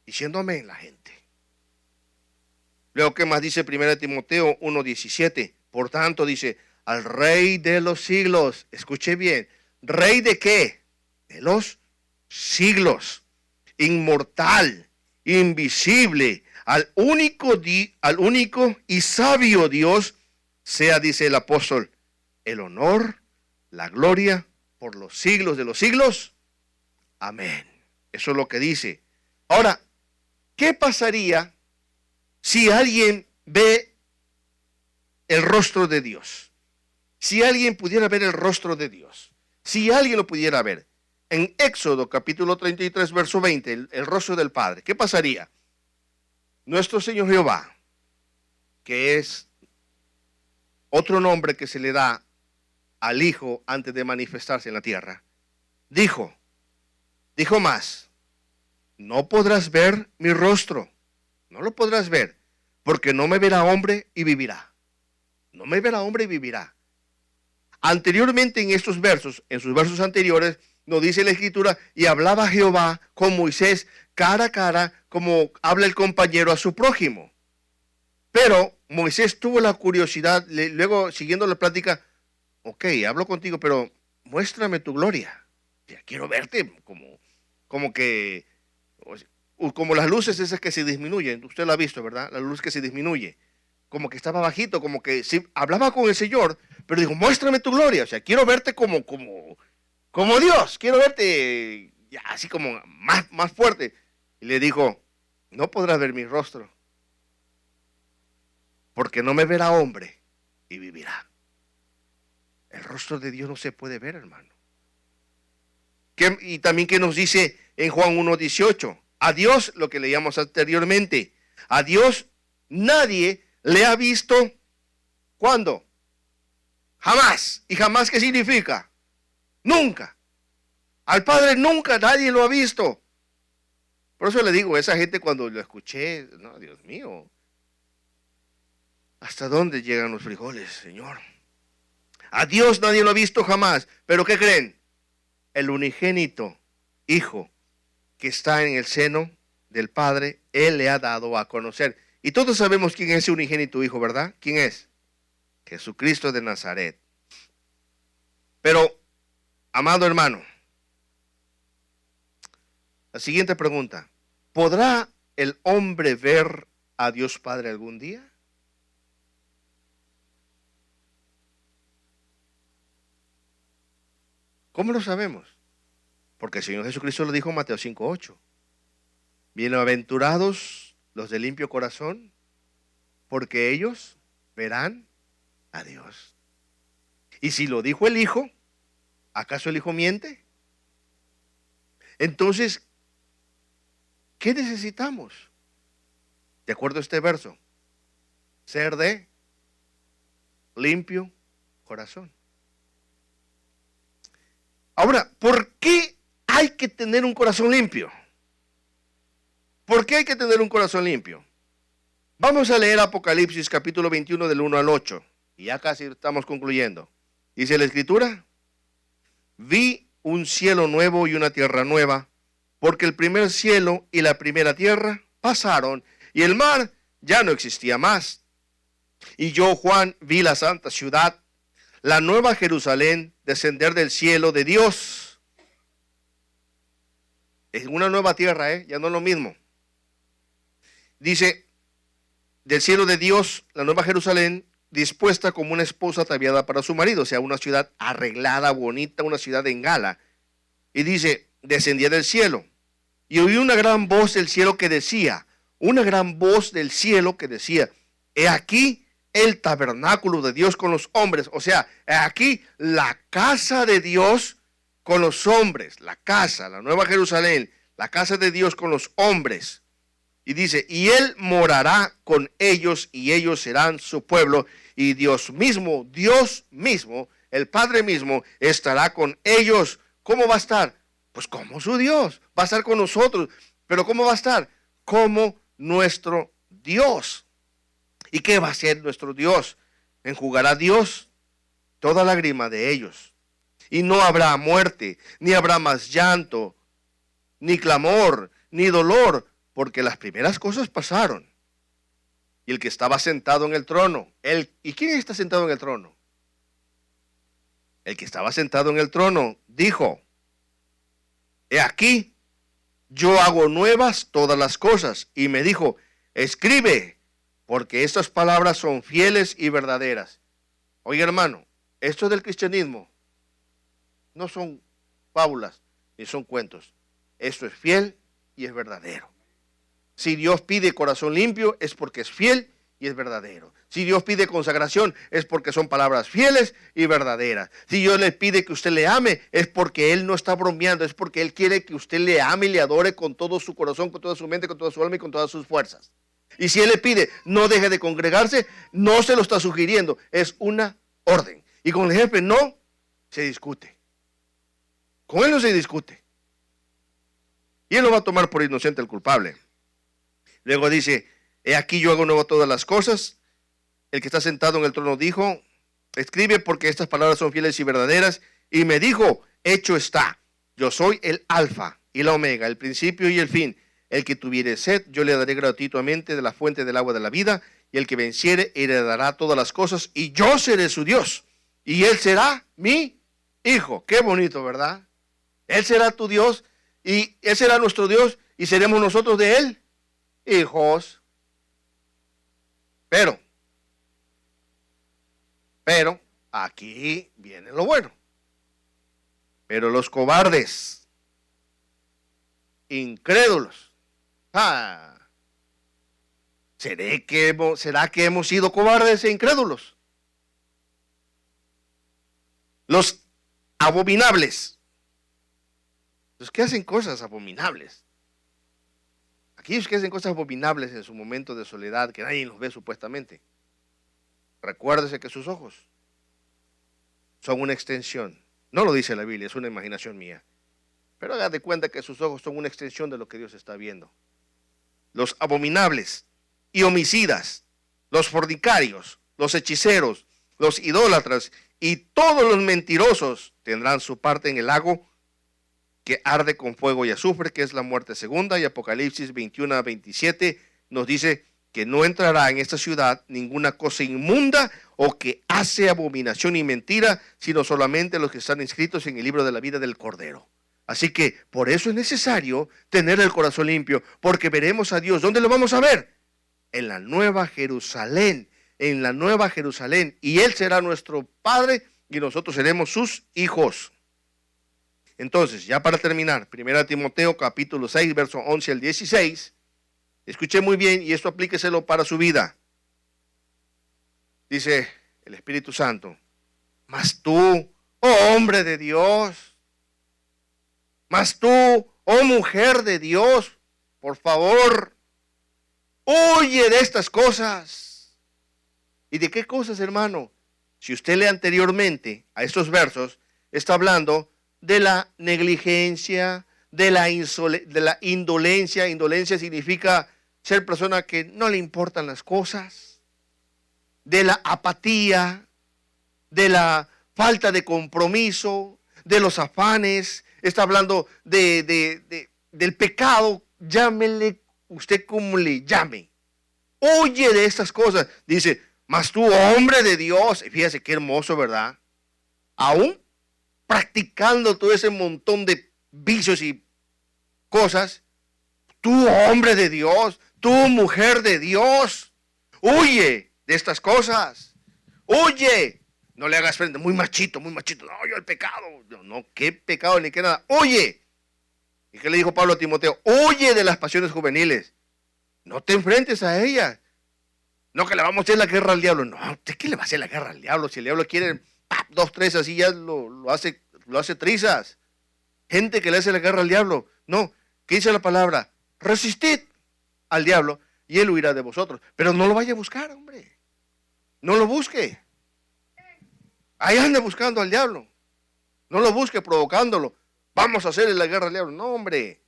Diciendo amén la gente. Luego, ¿qué más dice 1 Timoteo 1:17? Por tanto, dice, al Rey de los siglos, escuche bien, ¿Rey de qué? De los siglos, inmortal, invisible, al único y sabio Dios, sea, dice el apóstol, el honor, la gloria, por los siglos de los siglos. Amén. Eso es lo que dice. Ahora, ¿qué pasaría si alguien ve el rostro de Dios? Si alguien pudiera ver el rostro de Dios, si alguien lo pudiera ver, en Éxodo capítulo 33, verso 20, el rostro del Padre, ¿qué pasaría? Nuestro Señor Jehová, que es otro nombre que se le da al Hijo antes de manifestarse en la tierra, dijo más, no podrás ver mi rostro. No lo podrás ver, porque no me verá hombre y vivirá. No me verá hombre y vivirá. Anteriormente en estos versos, en sus versos anteriores, nos dice la Escritura, y hablaba Jehová con Moisés cara a cara, como habla el compañero a su prójimo. Pero Moisés tuvo la curiosidad, luego siguiendo la plática, ok, hablo contigo, pero muéstrame tu gloria. Ya quiero verte como que... como las luces esas que se disminuyen, usted lo ha visto, ¿verdad? La luz que se disminuye, como que estaba bajito, como que sí, hablaba con el Señor, pero dijo, muéstrame tu gloria, o sea, quiero verte como Dios, quiero verte ya así como más fuerte. Y le dijo, no podrás ver mi rostro, porque no me verá hombre y vivirá. El rostro de Dios no se puede ver, hermano. Y también que nos dice en Juan 1:18, a Dios, lo que leíamos anteriormente, a Dios nadie le ha visto, ¿cuándo? Jamás. ¿Y jamás qué significa? Nunca. Al Padre nunca nadie lo ha visto. Por eso le digo, esa gente cuando lo escuché, no, Dios mío, ¿hasta dónde llegan los frijoles, Señor? A Dios nadie lo ha visto jamás. ¿Pero qué creen? El unigénito Hijo que está en el seno del Padre, Él le ha dado a conocer. Y todos sabemos quién es ese unigénito Hijo, ¿verdad? ¿Quién es? Jesucristo de Nazaret. Pero, amado hermano, La siguiente pregunta. ¿Podrá el hombre ver a Dios Padre algún día? ¿Cómo lo sabemos? Porque el Señor Jesucristo lo dijo en Mateo 5:8. Bienaventurados los de limpio corazón, porque ellos verán a Dios. Y si lo dijo el Hijo, ¿acaso el Hijo miente? Entonces, ¿qué necesitamos? De acuerdo a este verso, ser de limpio corazón. Ahora, ¿por qué hay que tener un corazón limpio? ¿Por qué hay que tener un corazón limpio? Vamos a leer Apocalipsis capítulo 21 del 1 al 8. Y ya casi estamos concluyendo. Dice la Escritura: vi un cielo nuevo y una tierra nueva, porque el primer cielo y la primera tierra pasaron, y el mar ya no existía más. Y yo, Juan, vi la santa ciudad, la nueva Jerusalén, descender del cielo de Dios. Es una nueva tierra, ya no es lo mismo. Dice, del cielo de Dios, la nueva Jerusalén, dispuesta como una esposa ataviada para su marido, o sea, una ciudad arreglada, bonita, una ciudad en gala. Y dice, descendía del cielo. Y oí una gran voz del cielo que decía, he aquí el tabernáculo de Dios con los hombres. O sea, he aquí la casa de Dios con los hombres. La casa, la nueva Jerusalén, la casa de Dios con los hombres. Y dice, y Él morará con ellos y ellos serán su pueblo. Y Dios mismo, el Padre mismo, estará con ellos. ¿Cómo va a estar? Pues como su Dios. Va a estar con nosotros. Pero ¿cómo va a estar? Como nuestro Dios. ¿Y qué va a hacer nuestro Dios? Enjugará Dios toda lágrima de ellos. Y no habrá muerte, ni habrá más llanto, ni clamor, ni dolor, porque las primeras cosas pasaron. Y el que estaba sentado en el trono, ¿y quién está sentado en el trono? El que estaba sentado en el trono dijo, he aquí, yo hago nuevas todas las cosas. Y me dijo, escribe, porque estas palabras son fieles y verdaderas. Oye, hermano, esto del cristianismo no son fábulas ni son cuentos. Esto es fiel y es verdadero. Si Dios pide corazón limpio es porque es fiel y es verdadero. Si Dios pide consagración es porque son palabras fieles y verdaderas. Si Dios le pide que usted le ame es porque Él no está bromeando, es porque Él quiere que usted le ame y le adore con todo su corazón, con toda su mente, con toda su alma y con todas sus fuerzas. Y si Él le pide no deje de congregarse, no se lo está sugiriendo, es una orden. Y con el jefe no se discute. Con Él no se discute. Y Él lo va a tomar por inocente el culpable. Luego dice, he aquí yo hago nuevo todas las cosas. El que está sentado en el trono dijo, escribe porque estas palabras son fieles y verdaderas. Y me dijo, hecho está. Yo soy el alfa y la omega, el principio y el fin. El que tuviere sed, yo le daré gratuitamente de la fuente del agua de la vida. Y el que venciere, heredará todas las cosas. Y yo seré su Dios. Y Él será mi hijo. Qué bonito, ¿verdad? Él será tu Dios. Y Él será nuestro Dios. Y seremos nosotros de Él hijos. Pero, aquí viene lo bueno. Pero los cobardes, incrédulos, ¿será que hemos sido cobardes e incrédulos? Los abominables, los que hacen cosas abominables. Aquellos que hacen cosas abominables en su momento de soledad, que nadie los ve supuestamente. Recuérdese que sus ojos son una extensión. No lo dice la Biblia, es una imaginación mía. Pero haga de cuenta que sus ojos son una extensión de lo que Dios está viendo. Los abominables y homicidas, los fornicarios, los hechiceros, los idólatras y todos los mentirosos tendrán su parte en el lago que arde con fuego y azufre, que es la muerte segunda. Y Apocalipsis 21-27 nos dice que no entrará en esta ciudad ninguna cosa inmunda o que hace abominación y mentira, sino solamente los que están inscritos en el libro de la vida del Cordero. Así que por eso es necesario tener el corazón limpio, porque veremos a Dios. ¿Dónde lo vamos a ver? En la Nueva Jerusalén, en la Nueva Jerusalén. Y Él será nuestro Padre y nosotros seremos sus hijos. Entonces, ya para terminar, 1 Timoteo capítulo 6, verso 11 al 16. Escuché muy bien y esto aplíqueselo para su vida. Dice el Espíritu Santo: mas tú, oh hombre de Dios, mas tú, oh mujer de Dios, por favor, huye de estas cosas. ¿Y de qué cosas, hermano? Si usted lee anteriormente a estos versos, está hablando de la negligencia, de la indolencia. Indolencia significa ser persona que no le importan las cosas, de la apatía, de la falta de compromiso, de los afanes. Está hablando del pecado, llámele usted como le llame. Huye de estas cosas. Dice: mas tú, hombre de Dios, y fíjese qué hermoso, ¿verdad? Aún practicando todo ese montón de vicios y cosas, tú, hombre de Dios, tú, mujer de Dios, huye de estas cosas. Huye. No le hagas frente, muy machito. No, yo el pecado. No, qué pecado ni qué nada. Huye. ¿Y qué le dijo Pablo a Timoteo? Huye de las pasiones juveniles. No te enfrentes a ellas. No que le vamos a hacer la guerra al diablo. No, ¿usted qué le va a hacer la guerra al diablo? Si el diablo quiere, dos, tres, así ya lo hace trizas. Gente que le hace la guerra al diablo. No, ¿qué dice la palabra? Resistid al diablo y él huirá de vosotros. Pero no lo vaya a buscar, hombre. No lo busque. Ahí ande buscando al diablo. No lo busque provocándolo. Vamos a hacerle la guerra al diablo. No, hombre.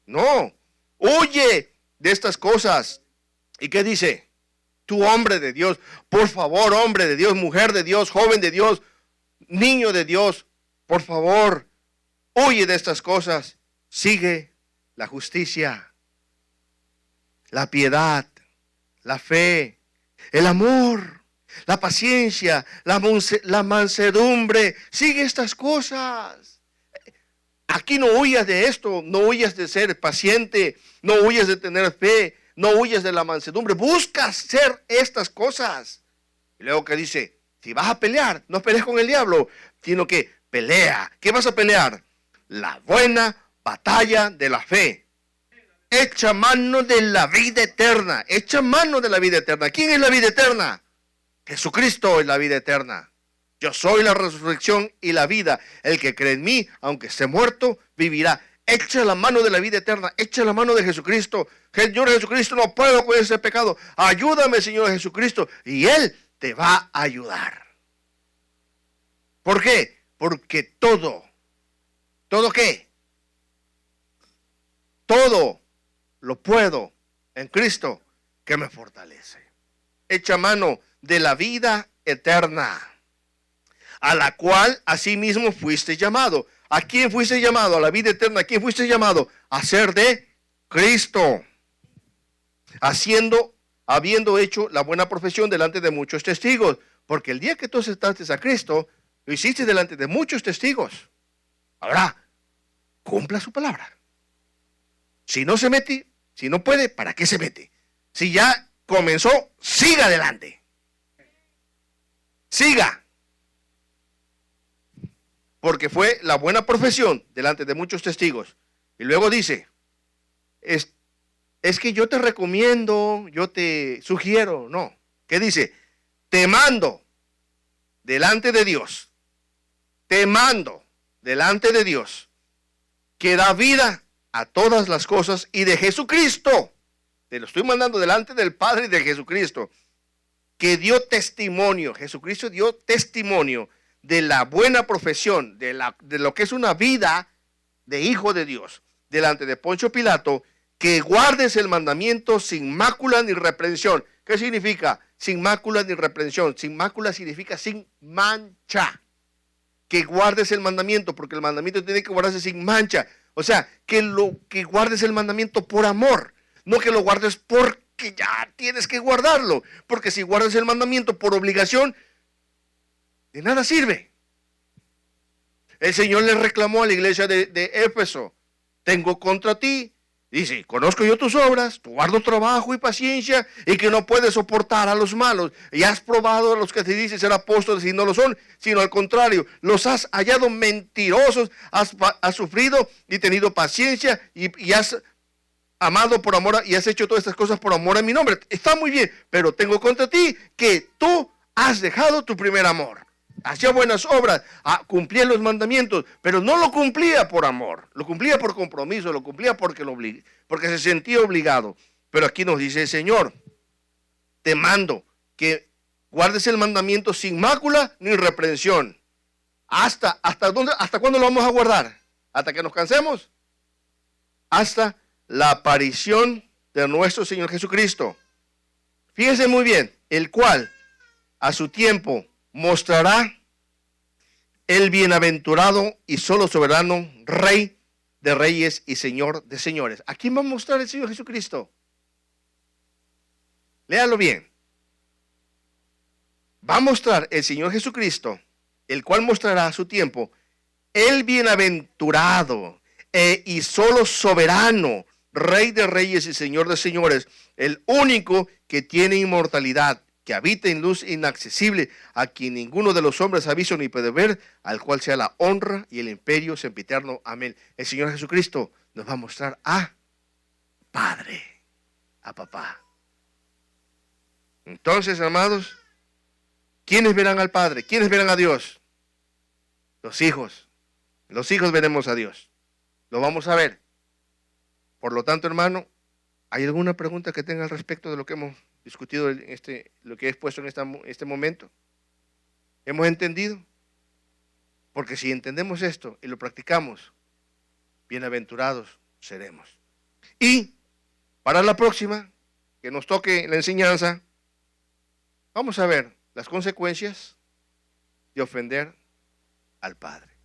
No. Huye de estas cosas. ¿Y qué dice? Tú, hombre de Dios, por favor, hombre de Dios, mujer de Dios, joven de Dios, niño de Dios, por favor, huye de estas cosas. Sigue la justicia, la piedad, la fe, el amor, la paciencia, la mansedumbre. Sigue estas cosas. Aquí no huyas de esto, no huyas de ser paciente, no huyas de tener fe, no huyas de la mansedumbre. Busca hacer estas cosas. Y luego que dice: si vas a pelear, no pelees con el diablo, sino que pelea. ¿Qué vas a pelear? La buena batalla de la fe. Echa mano de la vida eterna. Echa mano de la vida eterna. ¿Quién es la vida eterna? Jesucristo es la vida eterna. Yo soy la resurrección y la vida. El que cree en mí, aunque esté muerto, vivirá. Echa la mano de la vida eterna. Echa la mano de Jesucristo. Señor Jesucristo, no puedo con ese pecado. Ayúdame, Señor Jesucristo. Y Él te va a ayudar. ¿Por qué? Porque ¿todo qué? Todo lo puedo en Cristo que me fortalece. Echa mano de la vida eterna, a la cual asimismo fuiste llamado. ¿A quién fuiste llamado? A la vida eterna. ¿A quién fuiste llamado? A ser de Cristo. Habiendo hecho la buena profesión delante de muchos testigos. Porque el día que tú aceptaste a Cristo, lo hiciste delante de muchos testigos. Ahora, cumpla su palabra. Si no se mete, si no puede, ¿para qué se mete? Si ya comenzó, siga adelante. Siga. Porque fue la buena profesión delante de muchos testigos. Y luego dice: es que yo te recomiendo, yo te sugiero. No. ¿Qué dice? Te mando delante de Dios. Te mando delante de Dios, que da vida a todas las cosas, y de Jesucristo. Te lo estoy mandando delante del Padre y de Jesucristo, que dio testimonio. Jesucristo dio testimonio de la buena profesión, de lo que es una vida de hijo de Dios, delante de Poncio Pilato, que guardes el mandamiento sin mácula ni reprensión. ¿Qué significa? Sin mácula ni reprensión. Sin mácula significa sin mancha. Que guardes el mandamiento, porque el mandamiento tiene que guardarse sin mancha. O sea, que guardes el mandamiento por amor, no que lo guardes porque ya tienes que guardarlo. Porque si guardas el mandamiento por obligación, de nada sirve. El Señor le reclamó a la iglesia de Éfeso: tengo contra ti, dice, conozco yo tus obras, tu arduo trabajo y paciencia, y que no puedes soportar a los malos, y has probado a los que te dicen ser apóstoles y no lo son, sino al contrario, los has hallado mentirosos, has sufrido y tenido paciencia, y has amado por amor, y has hecho todas estas cosas por amor a mi nombre. Está muy bien, pero tengo contra ti que tú has dejado tu primer amor. Hacía buenas obras, cumplía los mandamientos, pero no lo cumplía por amor, lo cumplía por compromiso, lo cumplía porque se sentía obligado. Pero aquí nos dice el Señor: te mando que guardes el mandamiento sin mácula ni reprensión. ¿Hasta cuándo lo vamos a guardar? ¿Hasta que nos cansemos? Hasta la aparición de nuestro Señor Jesucristo. Fíjense muy bien, el cual a su tiempo mostrará el bienaventurado y solo soberano Rey de reyes y Señor de señores. ¿A quién va a mostrar el Señor Jesucristo? Léalo bien. Va a mostrar el Señor Jesucristo, el cual mostrará a su tiempo el bienaventurado y solo soberano Rey de reyes y Señor de señores, el único que tiene inmortalidad, que habita en luz inaccesible, a quien ninguno de los hombres ha visto ni puede ver, al cual sea la honra y el imperio sempiterno. Amén. El Señor Jesucristo nos va a mostrar a Padre, a Papá. Entonces, amados, ¿quiénes verán al Padre? ¿Quiénes verán a Dios? Los hijos. Los hijos veremos a Dios. Lo vamos a ver. Por lo tanto, hermano, ¿hay alguna pregunta que tenga al respecto de lo que hemos discutido, lo que he expuesto en este momento? ¿Hemos entendido? Porque si entendemos esto y lo practicamos, bienaventurados seremos. Y para la próxima, que nos toque la enseñanza, vamos a ver las consecuencias de ofender al Padre.